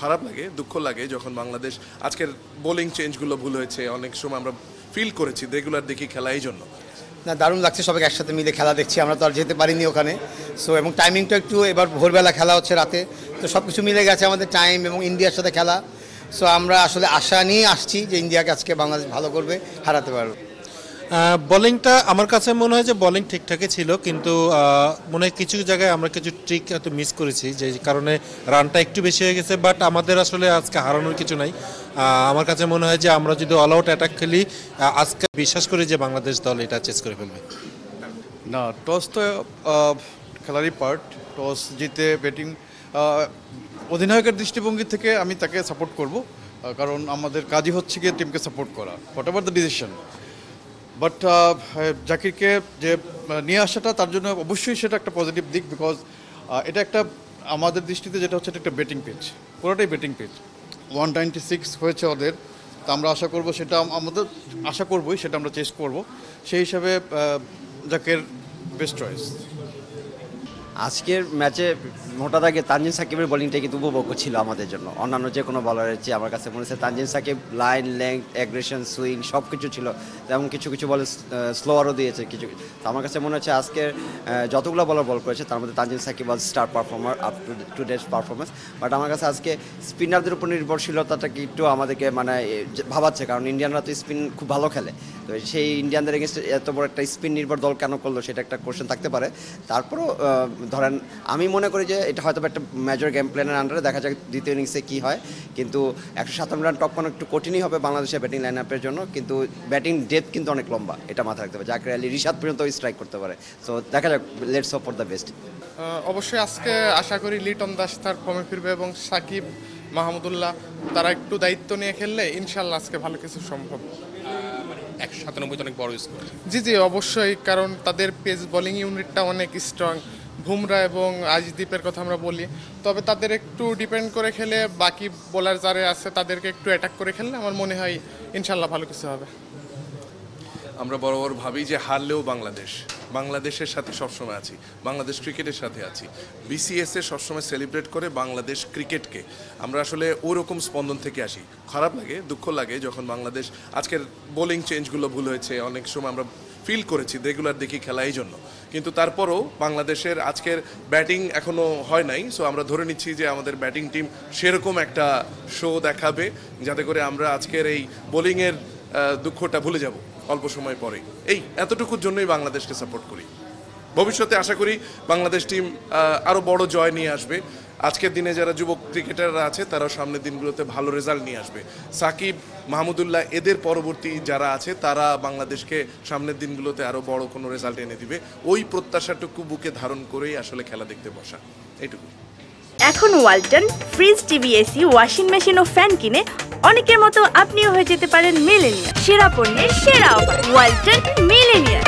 খারাপ লাগে, দুঃখ লাগে যখন বাংলাদেশ আজকের বোলিং চেঞ্জগুলো ভুল হয়েছে। অনেক সময় আমরা ফিল করেছি রেগুলার দেখি খেলা, এই জন্য না, দারুণ লাগছে সবাই একসাথে মিলে খেলা দেখছি। আমরা তো আর যেতে পারিনি ওখানে, সো এবং টাইমিংটা একটু এবার ভোরবেলা খেলা হচ্ছে রাতে, তো সব কিছু মিলে গেছে আমাদের টাইম এবং ইন্ডিয়ার সাথে খেলা। সো আমরা আসলে আশা নিয়ে আসছি যে ইন্ডিয়াকে আজকে বাংলাদেশ ভালো করবে, হারাতে পারবে। বোলিংটা আমার কাছে মনে হয় যে বোলিং ঠিকঠাকই ছিল, কিন্তু মনে হয় কিছু জায়গায় আমরা কিছু ট্রিক হয়তো মিস করেছি, যে কারণে রানটা একটু বেশি হয়ে গেছে। বাট আমাদের আসলে আজকে হারানোর কিছু নাই। আমার কাছে মনে হয় যে আমরা যদি অল আউট অ্যাটাক খেলি, আজকে বিশ্বাস করি যে বাংলাদেশ দল এটা চেস করে ফেলবে। না, টস তো খেলারই পার্ট। টস জিতে ব্যাটিং, অধিনায়কের দৃষ্টিভঙ্গি থেকে আমি তাকে সাপোর্ট করব, কারণ আমাদের কাজই হচ্ছে গিয়ে টিমকে সাপোর্ট করা, whatever the decision. But জাকিরকে যে নিয়ে আসাটা, তার জন্য অবশ্যই সেটা একটা পজিটিভ দিক, বিকজ এটা একটা আমাদের দৃষ্টিতে যেটা হচ্ছে, এটা একটা ব্যাটিং পিচ, পুরোটাই ব্যাটিং পিচ। 196 হয়েছে ওদের, তা আমরা আশা করব, সেটা আমাদের আশা করবই, সেটা আমরা চেস করব। সেই হিসাবে জাকির বেস্ট চয়েস। আজকের ম্যাচে মোটা দাগে তানজিম সাকিবের বোলিংটা কিন্তু উপভোগ্য ছিল আমাদের জন্য, অন্যান্য যে কোনো বলারের চেয়ে। আমার কাছে মনে হচ্ছে Tanzim Sakib line, length, aggression, swing সব কিছু ছিল, তেমন কিছু কিছু বলে স্লোয়ারও দিয়েছে কিছু। তো আমার কাছে মনে হচ্ছে আজকের যতগুলো বলার বল করেছে তার মধ্যে Tanzim Sakib was star performer up to date performance. But আমার কাছে আজকে স্পিনারদের উপর নির্ভরশীলতাটা কি একটু আমাদেরকে মানে ভাবাচ্ছে, কারণ ইন্ডিয়ানরা তো স্পিন খুব ভালো খেলে। তো সেই ইন্ডিয়ানদের এগেনস্টে এত বড় একটা স্পিন নির্ভর দল কেন করলো, সেটা একটা কোশ্চেন থাকতে পারে। তারপরও ধরেন আমি মনে করি যে এটা হয়তো একটা মেজর গেম প্ল্যানের আন্ডারে, দেখা যাক দ্বিতীয় ইনিংসে কী হয়। কিন্তু 157 রান টপ করানো একটু কঠিনই হবে বাংলাদেশের ব্যাটিং লাইন আপের জন্য, কিন্তু ব্যাটিং ডেপথ কিন্তু অনেক লম্বা, এটা মাথায় রাখতে হবে। জাকির আলী, রিশাদ পর্যন্ত স্ট্রাইক করতে পারে। সো দেখা যাক, let's hope for the best. অবশ্যই আজকে আশা করি লিটন দাস তার ফর্মে ফিরবে এবং সাকিব, মাহমুদুল্লাহ তারা একটু দায়িত্ব নিয়ে খেললে ইনশাল্লাহ আজকে ভালো কিছু সম্ভব। 197 অনেক বড় স্কোর। জি অবশ্যই, কারণ তাদের পেস বোলিং ইউনিটটা অনেক স্ট্রং। বুমরা এবং আজদীপের কথা আমরা বলি, তবে তাদের একটু ডিপেন্ড করে খেলে, বাকি বোলার যারা আছে তাদেরকে একটু অ্যাটাক করে খেললে আমার মনে হয় ইনশাল্লাহ ভালো কিছু হবে। আমরা বরাবর ভাবি যে হারলেও বাংলাদেশের সাথে সবসময় আছি, বাংলাদেশ ক্রিকেটের সাথে আছি। বিসিএস এ সবসময় সেলিব্রেট করে বাংলাদেশ ক্রিকেটকে। আমরা আসলে ওরকম স্পন্দন থেকে আসি। খারাপ লাগে, দুঃখ লাগে যখন বাংলাদেশ আজকের বোলিং চেঞ্জগুলো ভুল হয়েছে। অনেক সময় আমরা ফিল করেছি রেগুলার দেখি খেলা, এই জন্য। কিন্তু তারপরও বাংলাদেশের আজকের ব্যাটিং এখনও হয় নাই। সো আমরা ধরে নিচ্ছি যে আমাদের ব্যাটিং টিম সেরকম একটা শো দেখাবে, যাতে করে আমরা আজকের এই বোলিংয়ের দুঃখটা ভুলে যাব অল্প সময় পরেই। এই এতটুকুর জন্যই বাংলাদেশকে সাপোর্ট করি। ভবিষ্যতে আশা করি বাংলাদেশ টিম আরও বড় জয় নিয়ে আসবে। আজকের দিনে যারা যুবক ক্রিকেটাররা আছে তারাও সামনের দিনগুলোতে ভালো রেজাল্ট নিয়ে আসবে। সাকিব, মাহমুদুল্লাহ এদের পরবর্তী যারা আছে তারা বাংলাদেশকে সামনের দিনগুলোতে আরও বড় কোনো রেজাল্ট এনে দিবে। ওই প্রত্যাশাটুকু বুকে ধারণ করেই আসলে খেলা দেখতে বসা, এইটুকু। এখন Walton fridge, TV, AC, washing machine ও ফ্যান কিনে অনেকের মতো আপনিও হয়ে যেতে পারেন মিলেনিয়ার। সেরা পণ্যের সেরা অফার, ওয়ালটন মিলেনিয়ার।